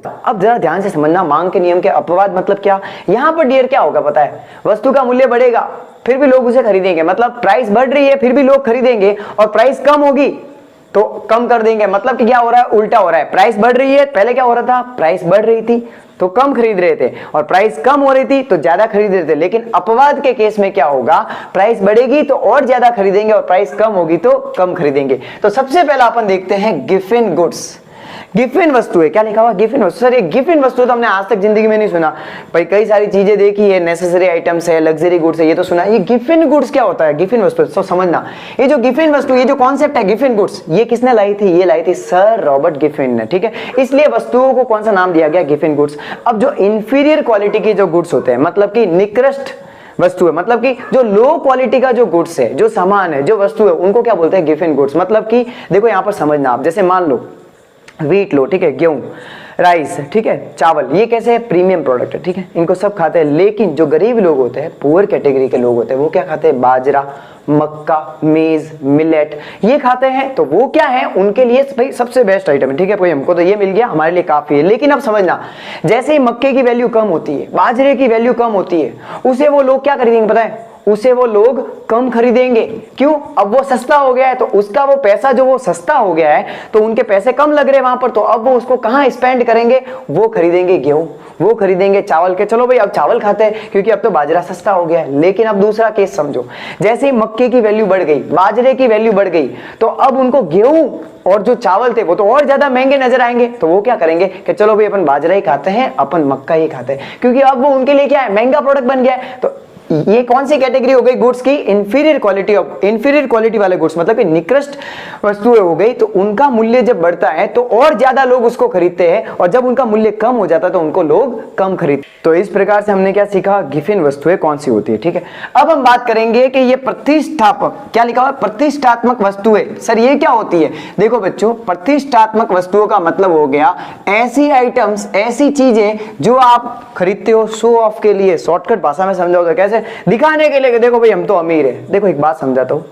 अब जरा ध्यान से समझना, मांग के नियम के अपवाद मतलब क्या। यहां पर डियर क्या होगा पता है, वस्तु का मूल्य बढ़ेगा फिर भी लोग उसे खरीदेंगे, मतलब प्राइस बढ़ रही है फिर भी लोग खरीदेंगे, और प्राइस कम होगी तो कम कर देंगे। मतलब कि क्या हो रहा है, उल्टा हो रहा है। प्राइस बढ़ रही है, पहले क्या हो रहा था, प्राइस बढ़ रही थी तो कम खरीद रहे थे, और प्राइस कम हो रही थी तो ज्यादा खरीद रहे थे। लेकिन अपवाद के केस में क्या होगा, प्राइस बढ़ेगी तो और ज्यादा खरीदेंगे और प्राइस कम होगी तो कम खरीदेंगे। तो सबसे पहला अपन देखते हैं गिफिन गुड्स। गिफिन वस्तु है, क्या लिखा हुआ, गिफिन वस्तु। सर ये गिफिन वस्तु तो हमने आज तक जिंदगी में नहीं सुना भाई, कई सारी चीजें देखी है, नेसेसरी आइटम्स है, लग्जरी गुड्स है, ये तो सुना। ये गिफिन गुड्स क्या होता है, गिफिन वस्तु तो समझना, ये जो गिफिन वस्तु, ये जो कॉन्सेप्ट है गिफिन गुड्स, ये किसने लाई थी, ये लाई थी सर रॉबर्ट गिफिन ने, ठीक है। इसलिए वस्तुओं को कौन सा नाम दिया गया, गिफिन गुड्स। अब जो इंफीरियर क्वालिटी के जो गुड्स होते हैं, मतलब कि निकृष्ट वस्तु है, मतलब कि जो लो क्वालिटी का जो गुड्स है, जो सामान है, जो वस्तु है, उनको क्या बोलते हैं, गिफिन गुड्स। मतलब कि देखो यहां पर समझना आप, जैसे मान लो व्हीट लो, ठीक है, गेहूं, राइस, ठीक है, चावल, ये कैसे है, प्रीमियम प्रोडक्ट है, ठीक है, इनको सब खाते हैं। लेकिन जो गरीब लोग होते हैं, पुअर कैटेगरी के लोग होते हैं, वो क्या खाते हैं, बाजरा, मक्का, मेज, मिलेट, ये खाते हैं। तो वो क्या है, उनके लिए भाई सबसे बेस्ट आइटम है, ठीक है, भाई हमको तो ये मिल गया, हमारे लिए काफी है। लेकिन अब समझना, जैसे ही मक्के की वैल्यू कम होती है, बाजरे की वैल्यू कम होती है, उसे वो लोग क्या खरीदेंगे पता है, उसे वो लोग कम खरीदेंगे। क्यों, अब वो सस्ता हो गया है, तो उसका वो पैसा जो वो सस्ता हो गया है, तो उनके पैसे कम लग रहे हैं वहां पर, तो अब वो उसको कहां स्पेंड करेंगे, वो खरीदेंगे गेहूं, वो खरीदेंगे चावल के। चलो भाई अब चावल खाते हैं क्योंकि अब तो बाजरा सस्ता हो गया है। लेकिन अब दूसरा केस समझो, जैसे ही मक्के की वैल्यू बढ़ गई, बाजरे की वैल्यू बढ़ गई, तो अब उनको गेहूं और जो चावल थे वो तो और ज्यादा महंगे नजर आएंगे। तो वो क्या करेंगे कि चलो भाई अपन बाजरा ही खाते हैं, अपन मक्का ही खाते हैं, क्योंकि अब वो उनके लिए क्या है, महंगा प्रोडक्ट बन गया है। तो ये कौन सी कैटेगरी हो गई गुड्स की, inferior quality of, inferior quality वाले गुड्स, मतलब कि निकृष्ट वस्तुएं हो गई। तो उनका मूल्य जब बढ़ता है तो और ज्यादा लोग उसको खरीदते हैं, और जब उनका मूल्य कम हो जाता है तो उनको लोग कम खरीदते। तो इस प्रकार से हमने क्या सीखा, गिफिन वस्तुएं कौन सी होती है, ठीक है। अब हम बात करेंगे कि ये प्रतिष्ठापक, क्या लिखा हुआ, प्रतिष्ठात्मक वस्तुएं। सर ये क्या होती है, देखो बच्चों, प्रतिष्ठात्मक वस्तुओं का मतलब हो गया ऐसी आइटम्स, ऐसी चीजें जो आप खरीदते हो शो ऑफ के लिए। शॉर्टकट भाषा में समझाओ तो कैसे, दिखाने के लिए, देखो भाई हम तो अमीर है। देखो एक बात समझाता हूं,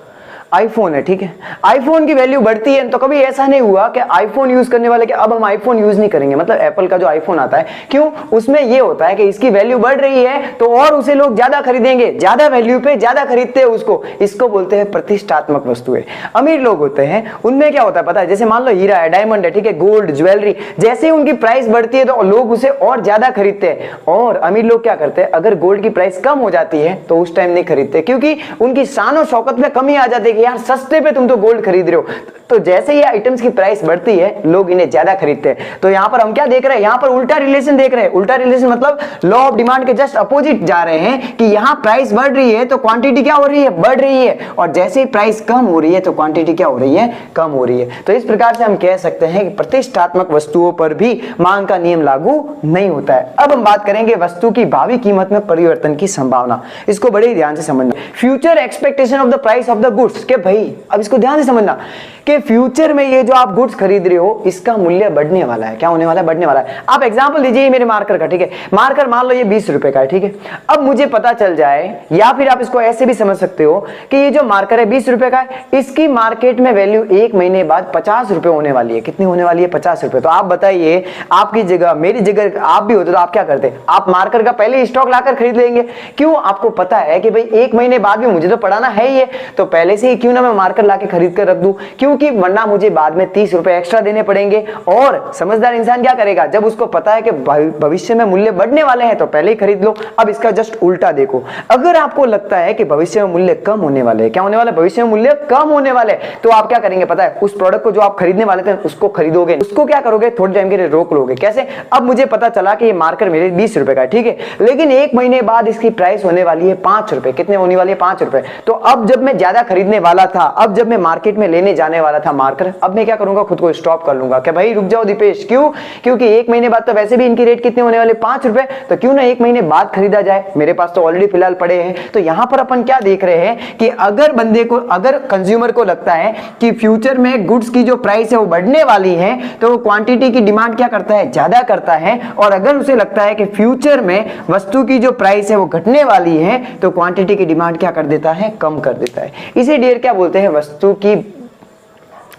आईफोन है, ठीक है, आईफोन की वैल्यू बढ़ती है, तो कभी ऐसा नहीं हुआ कि आईफोन यूज करने वाले कि अब हम आईफोन यूज नहीं करेंगे। मतलब एप्पल का जो आईफोन आता है, क्यों, उसमें ये होता है कि इसकी वैल्यू बढ़ रही है तो और उसे लोग ज्यादा खरीदेंगे, ज्यादा वैल्यू पे ज्यादा खरीदते हैं उसको। इसको बोलते हैं प्रतिष्ठात्मक वस्तुएं। अमीर लोग होते हैं उनमें क्या होता है पता है, जैसे मान लो हीरा है, डायमंड है, ठीक है, गोल्ड, ज्वेलरी, जैसे ही उनकी प्राइस बढ़ती है तो लोग उसे और ज्यादा खरीदते हैं। और अमीर लोग क्या करते हैं, अगर गोल्ड की प्राइस कम हो जाती है तो उस टाइम नहीं खरीदते, क्योंकि उनकी शान और शौकत में कमी आ जाती है कि यार सस्ते पे तुम तो गोल्ड खरीद रहे हो। तो जैसे ही आइटम्स की प्राइस बढ़ती है लोग इन्हें ज्यादा खरीदते हैं। तो यहां पर हम क्या देख रहे हैं, यहां पर उल्टा रिलेशन देख रहे हैं। उल्टा रिलेशन मतलब लॉ ऑफ डिमांड के जस्ट अपोजिट जा रहे हैं कि यहां प्राइस बढ़ रही है तो क्वांटिटी क्या हो रही है, बढ़ रही है, और जैसे ही प्राइस कम हो रही है तो क्वांटिटी क्या हो रही है, कम हो रही है। तो इस प्रकार से हम कह सकते हैं कि प्रतिष्ठात्मक वस्तुओं पर भी मांग का नियम लागू नहीं होता है। अब हम बात करेंगे वस्तु की भावी कीमत में परिवर्तन की संभावना। इसको बड़े ही ध्यान से समझना, future expectation of the price of the goods. के भाई अब इसको ध्यान से समझना कि फ्यूचर में ये जो आप गुड्स खरीद रहे हो इसका मूल्य बढ़ने वाला है। क्या होने वाला है, बढ़ने वाला है। आप एग्जांपल दीजिए मेरे मार्कर का, ठीक है, मार्कर मान लो ये 20 रुपए का है, ठीक है। अब मुझे पता चल जाए, या फिर आप इसको ऐसे भी समझ सकते हो कि ये जो मार्कर है 20 रुपए का है, इसकी मार्केट में वैल्यू 1 महीने बाद 50 रुपए होने वाली है। कितनी होने वाली है, 50 रुपए। तो आप बताइए, आपकी जगह, मेरी जगह आप भी होते तो आप क्या करते, आप मार्कर का पहले स्टॉक लाकर खरीद लेंगे। क्यों, आपको पता है कि भाई 1 महीने बाद भी मुझे तो पढ़ाना है ही है, तो पहले से ही क्यों ना मैं मार्कर लाके खरीद कर रख दूं, क्योंकि वरना मुझे बाद में 30 रुपए एक्स्ट्रा देने पड़ेंगे। और समझदार इंसान क्या करेगा, जब उसको पता है कि भविष्य में मूल्य बढ़ने वाले हैं तो पहले ही खरीद लो। अब इसका जस्ट उल्टा देखो, अगर आपको लगता है कि भविष्य में मूल्य कम होने वाले हैं, क्या होने वाला है, भविष्य में मूल्य कम होने वाले, तो आप क्या करेंगे पता है, उस प्रोडक्ट को जो आप खरीदने वाले थे उसको खरीदोगे, उसको क्या करोगे, थोड़े टाइम के लिए रोक लोगे। कैसे, अब मुझे पता चला कि ये मार्कर मेरे 20 रुपए का है, ठीक है, लेकिन 1 महीने बाद इसकी प्राइस होने वाली है 5 रुपए। कितने होने वाली है, 5 रुपए। तो अब जब मैं ज्यादा खरीदने वाला था, अब जब मैं मार्केट में लेने जाने वाला था मार्कर, अब मैं क्या करूंगा, खुद को स्टॉप कर लूंगा कि भाई रुक जाओ दीपेश। क्यों, क्योंकि 1 महीने बाद तो वैसे भी इनकी रेट कितने होने वाले, 5 रुपए, तो क्यों ना 1 महीने बाद खरीदा जाए, मेरे पास तो ऑलरेडी फिलहाल पड़े हैं। तो यहां पर अपन क्या देख रहे हैं कि अगर बंदे को, अगर कंज्यूमर को लगता है कि फ्यूचर में गुड्स की जो प्राइस है वो बढ़ने वाली है, तो वो क्वांटिटी की डिमांड क्या करता है, ज्यादा करता है। और अगर उसे लगता है कि फ्यूचर में वस्तु की जो प्राइस है वो घटने वाली है, तो क्वांटिटी की डिमांड क्या कर देता है, कम कर देता है। इसे डियर क्या बोलते हैं, वस्तु की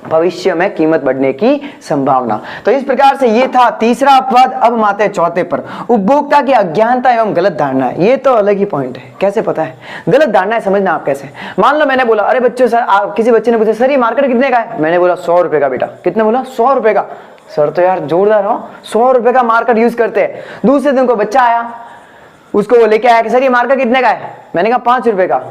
भविष्य में कीमत बढ़ने की संभावना। तो इस प्रकार से ये था तीसरा अपवाद। अब हम आते हैं चौथे पर, उपभोक्ता की अज्ञानता एवं गलत धारणा। ये तो अलग ही पॉइंट है। कैसे पता है? गलत धारणा है, समझना आप कैसे। मान लो मैंने बोला, अरे बच्चों सर, किसी बच्चे ने पूछा सर ये मार्केट कितने का है, मैंने बोला 100 रुपए का। बेटा कितने बोला? 100 रुपए का। सर तो यार जोरदार हो, 100 रुपए का मार्केट यूज करते हैं। दूसरे दिन को बच्चा आया, उसको वो लेके आया कि सर ये मार्केट कितने का है, मैंने कहा 5 रुपए का।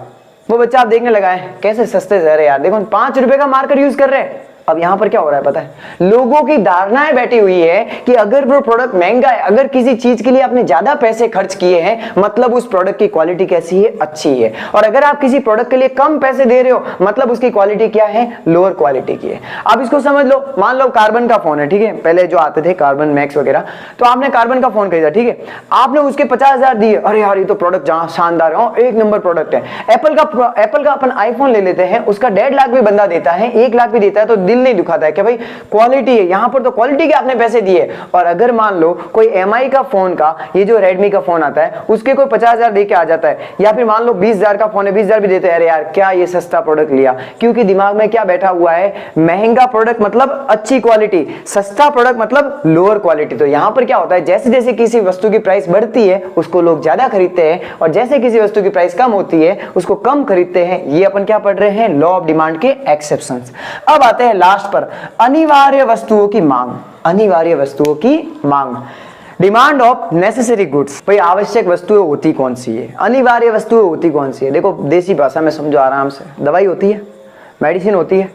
वो बच्चा आप देखने लगा है कैसे सस्ते से, अरे यार देखो 5 रुपए का मार्केट यूज कर रहे हैं। अब यहां पर क्या हो रहा है पता है? लोगों की धारणाएं बैठी हुई है कि अगर वो प्रोडक्ट महंगा है, अगर किसी चीज के लिए आपने ज्यादा पैसे खर्च किए हैं, मतलब उस प्रोडक्ट की क्वालिटी कैसी है? अच्छी है। और अगर आप किसी प्रोडक्ट के लिए कम पैसे दे रहे हो, मतलब उसकी क्वालिटी क्या है? लोअर क्वालिटी की है। आप इसको समझ लो, मान लो कार्बन का फोन है, ठीक है, पहले जो आते थे कार्बन मैक्स वगैरह, तो आपने कार्बन का फोन खरीदा, ठीक है, आपने उसके 50,000 दिए, अरे यार ये तो प्रोडक्ट जहां शानदार है, एक नंबर प्रोडक्ट है। एप्पल का अपन आईफोन ले लेते हैं, उसका 1.5 लाख भी बंदा देता है, 1 लाख भी देता है, तो दिल नहीं दुखाता है कि भाई क्वालिटी है। यहां पर तो क्वालिटी के आपने पैसे दिए। और अगर मान लो कोई एमआई का फोन का, ये जो रेडमी का फोन आता है, उसके कोई 50,000 दे के आ जाता है, या फिर मान लो 20,000 का फोन है, 20,000 भी देते हैं, अरे यार क्या ये सस्ता प्रोडक्ट लिया, क्योंकि दिमाग में क्या बैठा हुआ है? महंगा प्रोडक्ट मतलब अच्छी क्वालिटी, सस्ता प्रोडक्ट मतलब लोअर क्वालिटी। तो यहां पर क्या होता है? जैसे जैसे किसी वस्तु की प्राइस बढ़ती है उसको लोग ज्यादा खरीदते हैं, और जैसे किसी वस्तु की प्राइस कम होती है उसको कम खरीदते हैं। ये अपन क्या पढ़ रहे हैं? लॉ ऑफ डिमांड के एक्सेप्शंस। अब आते हैं लास्ट पर, अनिवार्य वस्तुओं की मांग। अनिवार्य वस्तुओं की मांग, डिमांड ऑफ नेसेसरी गुड्स। भाई आवश्यक वस्तुएं होती कौन सी है? अनिवार्य वस्तुएं होती कौन सी है? देखो देसी भाषा में समझो आराम से, दवाई होती है, मेडिसिन होती है।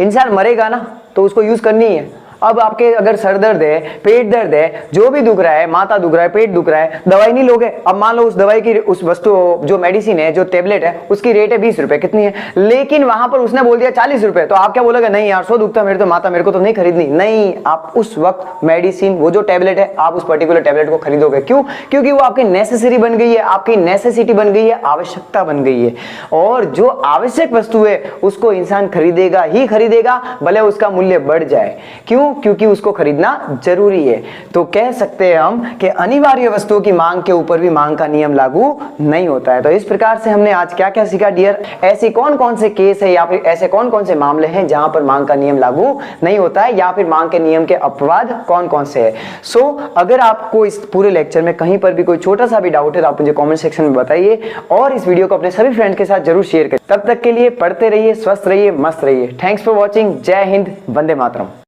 इंसान मरेगा ना तो उसको यूज करनी है। अब आपके अगर सर दर्द है, पेट दर्द है, जो भी दुख रहा है, माथा दुख रहा है, पेट दुख रहा है, दवाई नहीं लोगे। अब मान लो उस दवाई की, उस वस्तु जो मेडिसिन है, जो टेबलेट है, उसकी रेट है 20 रुपए, कितनी है, लेकिन वहां पर उसने बोल दिया 40 रुपए, तो आप क्या बोलोगे? नहीं यार 100 दुखता मेरे तो माथा, मेरे को तो नहीं खरीदनी। नहीं, आप उस वक्त मेडिसिन, वो जो टेबलेट है, आप उस पर्टिकुलर टेबलेट को खरीदोगे। क्यों? क्योंकि वो आपकी नेसेसरी बन गई है, आपकी नेसेसिटी बन गई है, आवश्यकता बन गई है। और जो आवश्यक वस्तु है उसको इंसान खरीदेगा ही खरीदेगा, भले उसका मूल्य बढ़ जाए। क्यों? क्योंकि उसको खरीदना जरूरी है। तो कह सकते हैं हम कि अनिवार्य वस्तुओं की मांग के ऊपर भी मांग का नियम लागू नहीं होता है। तो इस प्रकार से हमने आज क्या क्या सीखा डियर? ऐसे कौन कौन से केस है या फिर ऐसे कौन कौन से मामले हैं जहां पर मांग का नियम लागू नहीं होता है, या फिर मांग के नियम के अपवाद कौन कौन से है। सो अगर आपको इस पूरे लेक्चर में कहीं पर भी कोई छोटा सा भी डाउट है तो आप मुझे कॉमेंट सेक्शन में बताइए, और इस वीडियो को अपने सभी फ्रेंड्स के साथ जरूर शेयर करें। तब तक के लिए पढ़ते रहिए, स्वस्थ रहिए, मस्त रहिए। Thanks for watching. जय हिंद, वंदे मातरम।